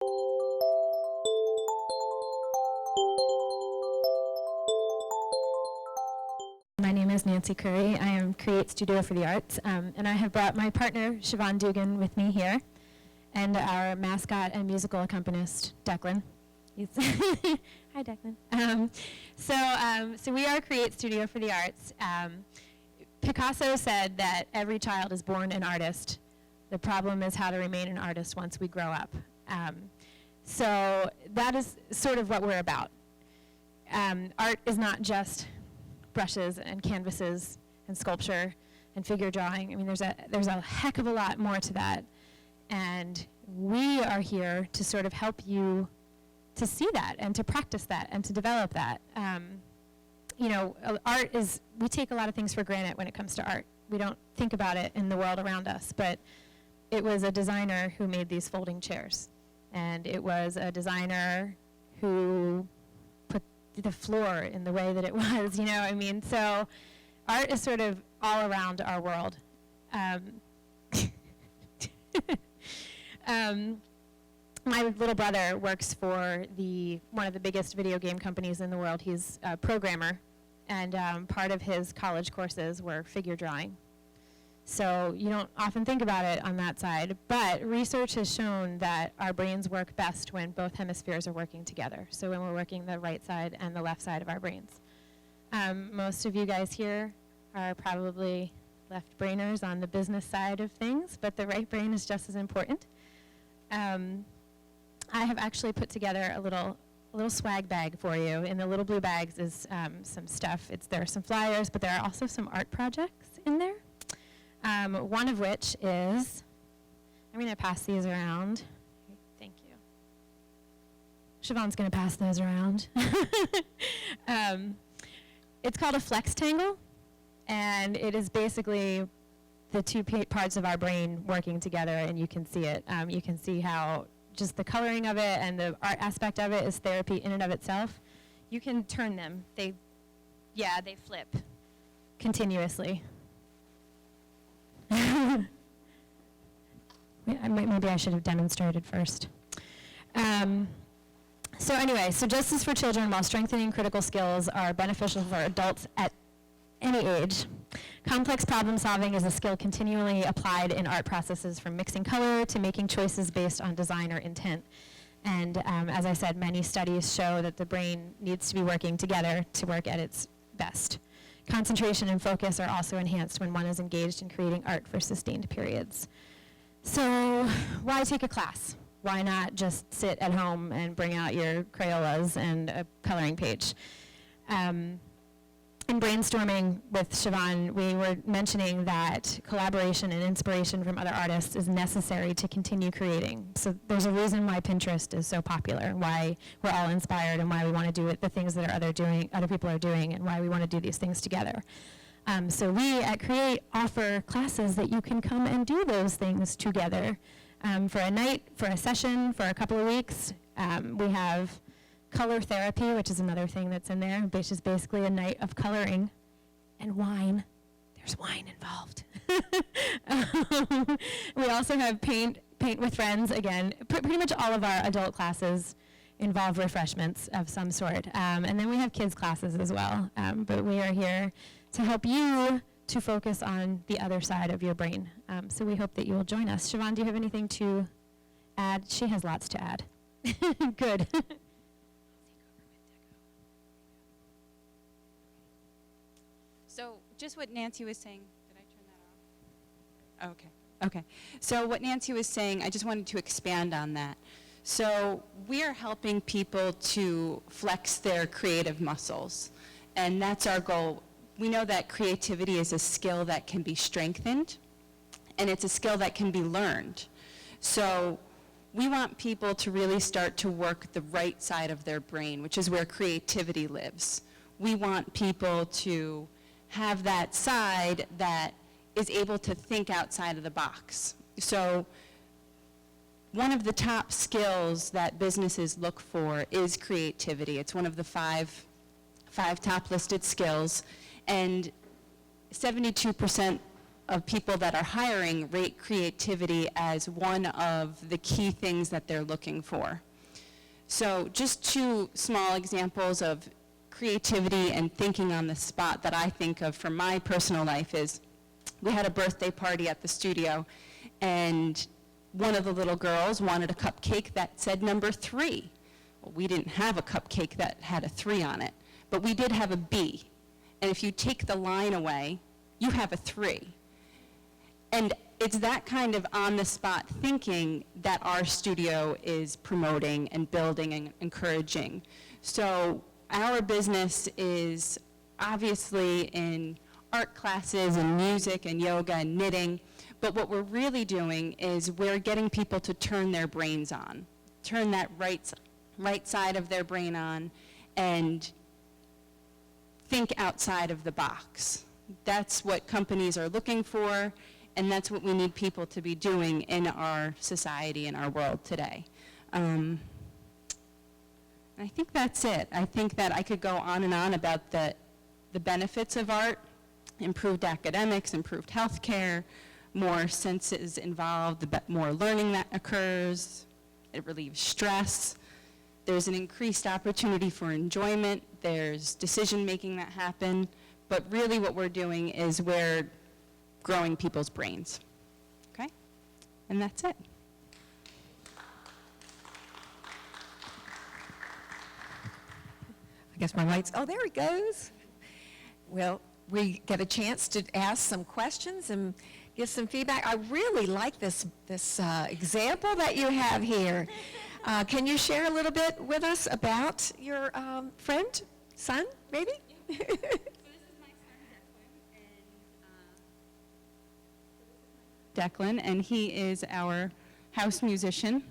My name is Nancy Curry. I am Create Studio for the Arts, and I have brought my partner, Siobhan Dugan, with me here, and our mascot and musical accompanist, Declan. Hi, Declan. So we are Create Studio for the Arts. Picasso said that every child is born an artist. The problem is how to remain an artist once we grow up. So that is sort of what we're about. Art is not just brushes and canvases and sculpture and figure drawing. I mean, there's a heck of a lot more to that. And we are here to sort of help you to see that and to practice that and to develop that. Art is, we take a lot of things for granted when it comes to art. We don't think about it in the world around us, but it was a designer who made these folding chairs. And it was a designer who put the floor in the way that it was, you know what I mean? So art is sort of all around our world. My little brother works for one of the biggest video game companies in the world. He's a programmer, and part of his college courses were figure drawing. So you don't often think about it on that side, but research has shown that our brains work best when both hemispheres are working together. So when we're working the right side and the left side of our brains. Most of you guys here are probably left-brainers on the business side of things, but the right brain is just as important. I have actually put together a little swag bag for you. In the little blue bags is some stuff. There are some flyers, but there are also some art projects in there. One of which is, I'm going to pass these around. Thank you. Siobhan's going to pass those around. It's called a flex tangle, and it is basically the two parts of our brain working together, and you can see it. You can see how just the coloring of it and the art aspect of it is therapy in and of itself. You can turn them. They flip continuously. Maybe I should have demonstrated first. So justice for children while strengthening critical skills are beneficial for adults at any age. Complex problem solving is a skill continually applied in art processes, from mixing color to making choices based on design or intent. And as I said, many studies show that the brain needs to be working together to work at its best. Concentration and focus are also enhanced when one is engaged in creating art for sustained periods. So why take a class? Why not just sit at home and bring out your Crayolas and a coloring page? In brainstorming with Siobhan, we were mentioning that collaboration and inspiration from other artists is necessary to continue creating. So there's a reason why Pinterest is so popular, why we're all inspired, and why we want to do it, the things that other people are doing, and why we want to do these things together. So we at Create offer classes that you can come and do those things together for a night, for a session, for a couple of weeks. We have color therapy, which is another thing that's in there, which is basically a night of coloring and wine. There's wine involved. We also have paint with friends. Again, pretty much all of our adult classes involve refreshments of some sort. And then we have kids classes as well. But we are here to help you to focus on the other side of your brain. So we hope that you will join us. Siobhan, do you have anything to add? She has lots to add. Good. So just what Nancy was saying, did I turn that off? Okay. So what Nancy was saying, I just wanted to expand on that. So we are helping people to flex their creative muscles, and that's our goal. We know that creativity is a skill that can be strengthened, and it's a skill that can be learned. So we want people to really start to work the right side of their brain, which is where creativity lives. We want people to have that side that is able to think outside of the box. So one of the top skills that businesses look for is creativity. It's one of the five top listed skills, and 72% of people that are hiring rate creativity as one of the key things that they're looking for. So just two small examples of creativity and thinking on the spot that I think of from my personal life is, we had a birthday party at the studio, and one of the little girls wanted a cupcake that said number 3. Well, we didn't have a cupcake that had a 3 on it, but we did have a B. And if you take the line away, you have a 3. And it's that kind of on-the-spot thinking that our studio is promoting and building and encouraging. So our business is obviously in art classes and music and yoga and knitting, but what we're really doing is we're getting people to turn their brains on, turn that right side of their brain on, and think outside of the box. That's what companies are looking for, and that's what we need people to be doing in our society, in our world today. I think that's it. I think that I could go on and on about the benefits of art: improved academics, improved healthcare, more senses involved, the more learning that occurs. It relieves stress. There's an increased opportunity for enjoyment. There's decision-making that happen. But really what we're doing is we're growing people's brains. Okay? And that's it. I guess my mic's, oh, there he goes. Well, we get a chance to ask some questions and give some feedback. I really like this example that you have here. Can you share a little bit with us about your friend, son, maybe? So this is my son, Declan, and he is our house musician,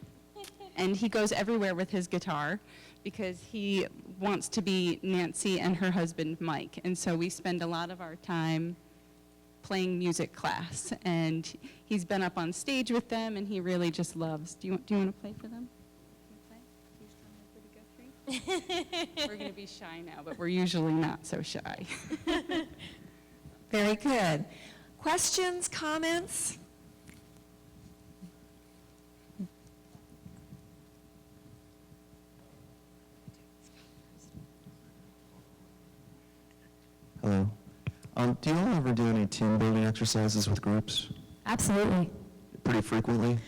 and he goes everywhere with his guitar because he wants to be Nancy and her husband, Mike, and so we spend a lot of our time playing music class, and he's been up on stage with them, and he really just loves. Do you want to play for them? We're going to be shy now, but we're usually not so shy. Very good. Questions, comments? Hello. Do you all ever do any team building exercises with groups? Absolutely. Pretty frequently?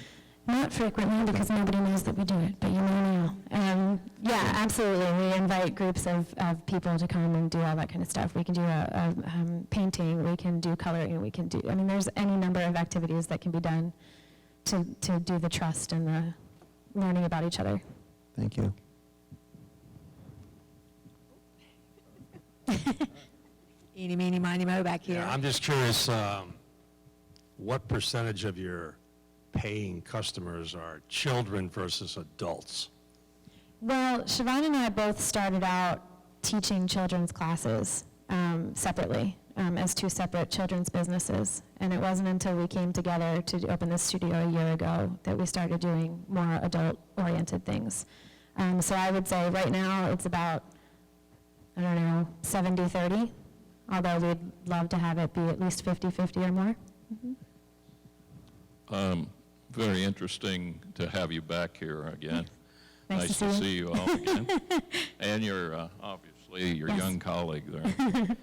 Not frequently because nobody knows that we do it, but you know now. Yeah, absolutely. We invite groups of people to come and do all that kind of stuff. We can do a painting, we can do coloring, we can do, I mean, there's any number of activities that can be done to do the trust and the learning about each other. Thank you. Eeny, meeny, miny, mo back here. Yeah, I'm just curious, what percentage of your paying customers are children versus adults? Well, Siobhan and I both started out teaching children's classes separately, as two separate children's businesses. And it wasn't until we came together to open this studio a year ago that we started doing more adult-oriented things. So I would say right now it's about, I don't know, 70-30, although we'd love to have it be at least 50-50 or more. Mm-hmm. Very interesting to have you back here again. Nice to see you all again. And your, obviously, your Yes. young colleague there.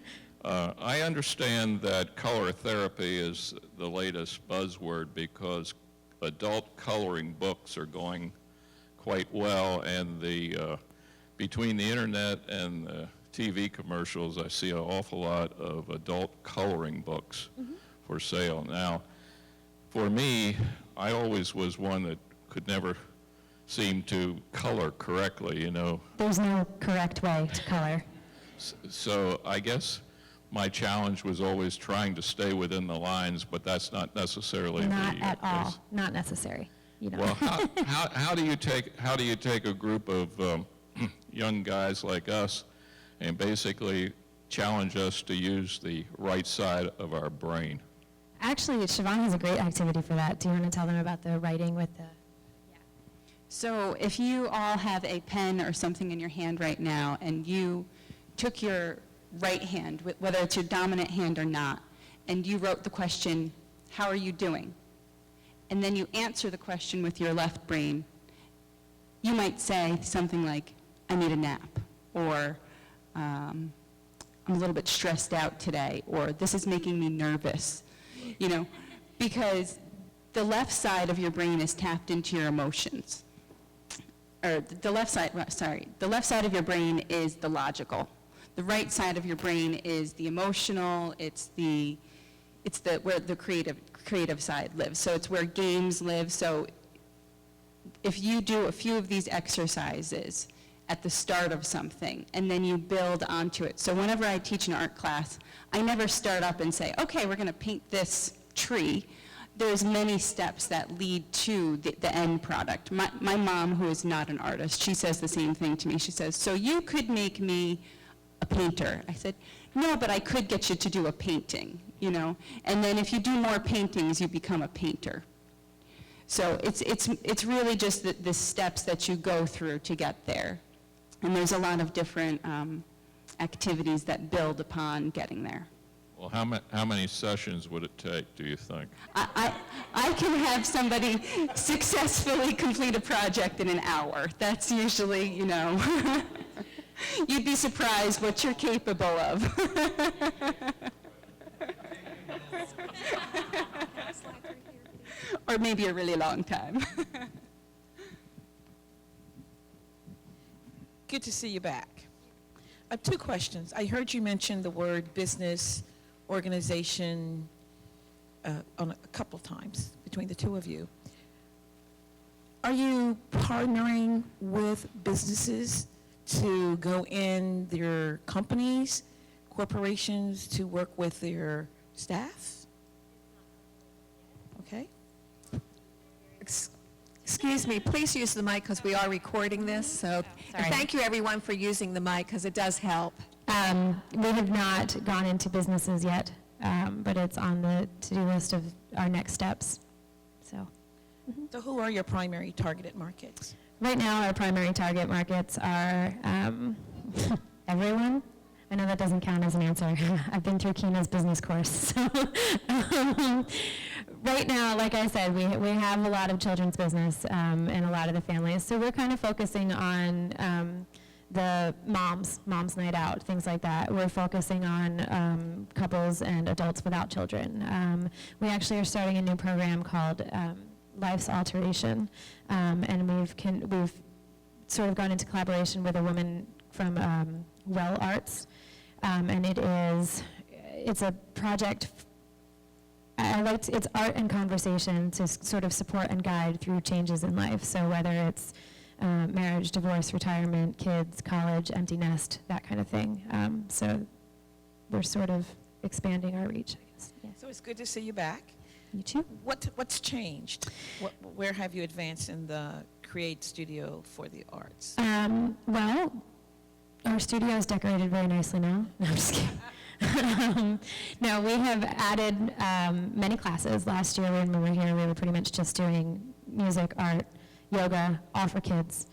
I understand that color therapy is the latest buzzword because adult coloring books are going quite well, and between the internet and the TV commercials, I see an awful lot of adult coloring books for sale. Now, for me, I always was one that could never seem to color correctly, you know. There's no correct way to color. So I guess my challenge was always trying to stay within the lines, but that's not necessarily Not the at all. case. Not necessary. You know. Well, how do you take a group of young guys like us and basically challenge us to use the right side of our brain? Actually, Siobhan has a great activity for that. Do you want to tell them about the writing with the... So if you all have a pen or something in your hand right now, and you took your right hand, whether it's your dominant hand or not, and you wrote the question, how are you doing? And then you answer the question with your left brain. You might say something like, I need a nap, or I'm a little bit stressed out today, or this is making me nervous, because the left side of your brain is tapped into your emotions. Or the left side of your brain is the logical. The right side of your brain is the emotional, it's where the creative side lives. So it's where games live. So if you do a few of these exercises at the start of something, and then you build onto it. So whenever I teach an art class, I never start up and say, okay, we're going to paint this tree. There's many steps that lead to the end product. My mom, who is not an artist, she says the same thing to me. She says, so you could make me a painter. I said, no, but I could get you to do a painting, And then if you do more paintings, you become a painter. So it's really just the steps that you go through to get there. And there's a lot of different activities that build upon getting there. Well, how many sessions would it take, do you think? I can have somebody successfully complete a project in an hour. That's usually, you'd be surprised what you're capable of. Or maybe a really long time. Good to see you back. 2 questions. I heard you mention the word business, organization on a couple times between the two of you. Are you partnering with businesses to go in their companies, corporations, to work with their staff? Okay. Excuse me, please use the mic because we are recording this. So, and Sorry. thank you everyone for using the mic because it does help. We have not gone into businesses yet, but it's on the to-do list of our next steps. So So who are your primary targeted markets? right now, our primary target markets are everyone. I know that doesn't count as an answer. I've been through Keena's business course. So, right now, like I said, we have a lot of children's business and a lot of the families. So we're kind of focusing on the mom's night out, things like that. We're focusing on couples and adults without children. We actually are starting a new program called Life's Alteration, and we've sort of gone into collaboration with a woman from Well Arts, and it's a project. It's art and conversation to sort of support and guide through changes in life. So whether it's marriage, divorce, retirement, kids, college, empty nest, that kind of thing. So we're sort of expanding our reach, I guess. Yeah. So it's good to see you back. You too. What's changed? Where have you advanced in the Create Studio for the Arts? Well, our studio is decorated very nicely now. No, I'm just kidding. No, we have added many classes. Last year when we were here, we were pretty much just doing music, art, yoga, all for kids.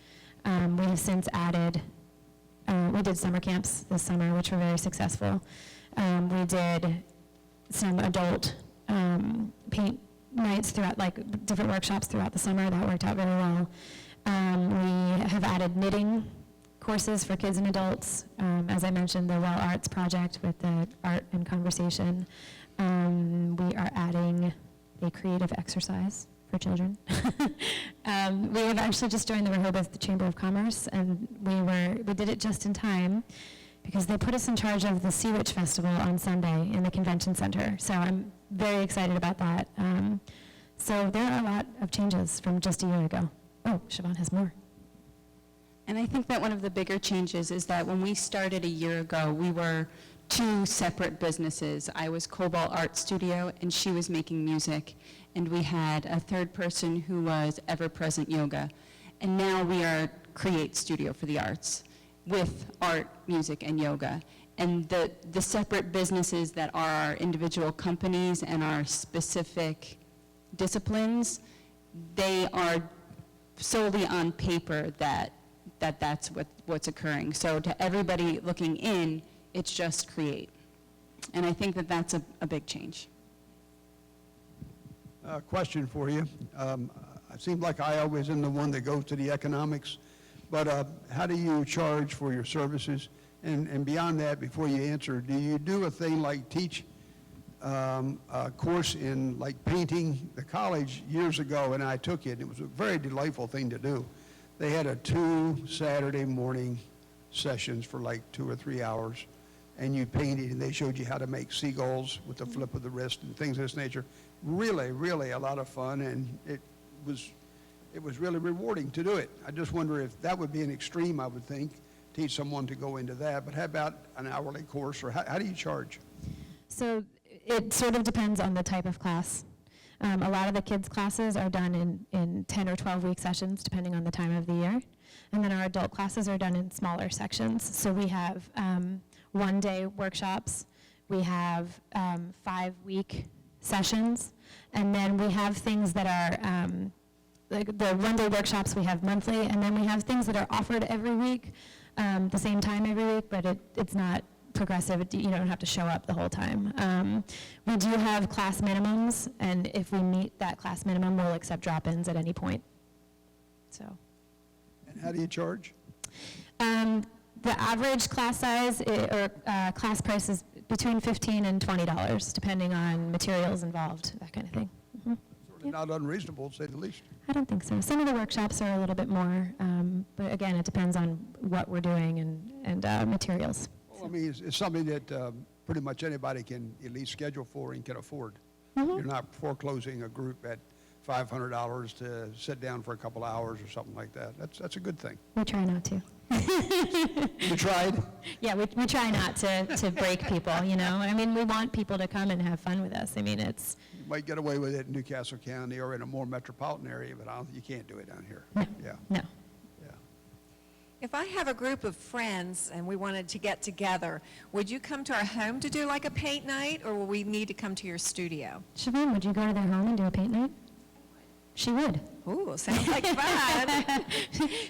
We have since added, we did summer camps this summer, which were very successful. We did some adult paint nights throughout, like different workshops throughout the summer. That worked out very well. We have added knitting courses for kids and adults. As I mentioned, the Well Arts project with the art and conversation. We are adding a creative exercise for children. We have actually just joined the Rehoboth Chamber of Commerce, and we did it just in time because they put us in charge of the Sea Witch Festival on Sunday in the convention center. So I'm very excited about that. So there are a lot of changes from just a year ago. Oh, Siobhan has more. And I think that one of the bigger changes is that when we started a year ago, we were 2 separate businesses. I was Cobalt Art Studio, and she was making music. And we had a third person who was Ever Present Yoga. And now we are Create Studio for the Arts with art, music, and yoga. And the separate businesses that are our individual companies and our specific disciplines, they are solely on paper that's what's occurring. So to everybody looking in, it's just Create. And I think that that's a big change. Question for you. It seems like I always am the one that goes to the economics, but how do you charge for your services? And beyond that, before you answer, do you do a thing like teach a course in like painting? The college years ago, and I took it, it was a very delightful thing to do. They had 2 Saturday morning sessions for like 2 or 3 hours, and you painted, and they showed you how to make seagulls with the flip of the wrist and things of this nature. Really, really a lot of fun, and it was really rewarding to do it. I just wonder if that would be an extreme, I would think, teach someone to go into that. But how about an hourly course, or how do you charge? So it sort of depends on the type of class. A lot of the kids' classes are done in 10 or 12-week sessions, depending on the time of the year. And then our adult classes are done in smaller sections. So we have one-day workshops. We have 5-week sessions. And then we have things that are, like the one-day workshops we have monthly, and then we have things that are offered every week, the same time every week, but it's not progressive. You don't have to show up the whole time. We do have class minimums, and if we meet that class minimum, we'll accept drop-ins at any point. So. And how do you charge? The average class size class price is between $15 and $20, depending on materials involved, that kind of thing. Sort of not unreasonable, to say the least. I don't think so. Some of the workshops are a little bit more, but again, it depends on what we're doing and materials. Well, I mean, it's something that pretty much anybody can at least schedule for and can afford. Mm-hmm. You're not foreclosing a group at $500 to sit down for a couple hours or something like that. That's a good thing. We try not to. You tried? Yeah, we try not to break people, you know. I mean, we want people to come and have fun with us. I mean, it's... You might get away with it in Newcastle County or in a more metropolitan area, but you can't do it down here. No. Yeah. No. Yeah. If I have a group of friends and we wanted to get together, would you come to our home to do like a paint night, or will we need to come to your studio? Siobhan, would you go to their home and do a paint night? She would. Ooh, sounds like fun.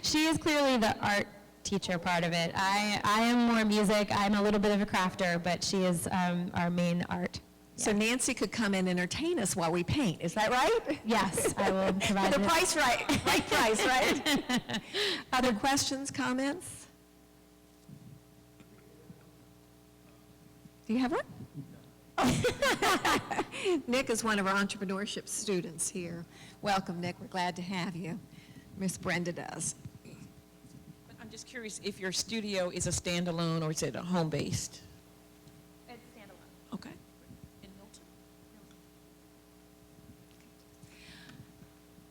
She is clearly the art teacher part of it. I am more music. I'm a little bit of a crafter, but she is our main art. So Nancy could come and entertain us while we paint. Is that right? Yes, I will provide The it. price right price, right? Other questions, comments? Do you have one? Nick is one of our entrepreneurship students here. Welcome, Nick. We're glad to have you. Miss Brenda does. But I'm just curious if your studio is a standalone or is it a home-based? It's standalone. Okay. In Milton?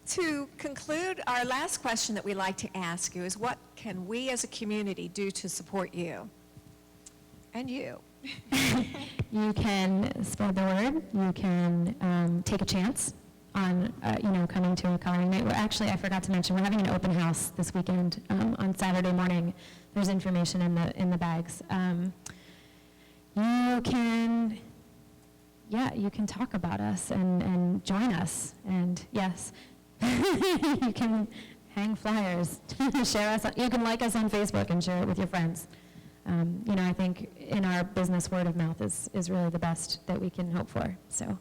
To conclude, our last question that we like to ask you is, what can we as a community do to support you? And you. You can spread the word. You can take a chance on, coming to a coloring night. We're actually, I forgot to mention, we're having an open house this weekend on Saturday morning. There's information in the bags. You can talk about us and join us. And yes, you can hang flyers, share us. You can like us on Facebook and share it with your friends. I think in our business, word of mouth is really the best that we can hope for. So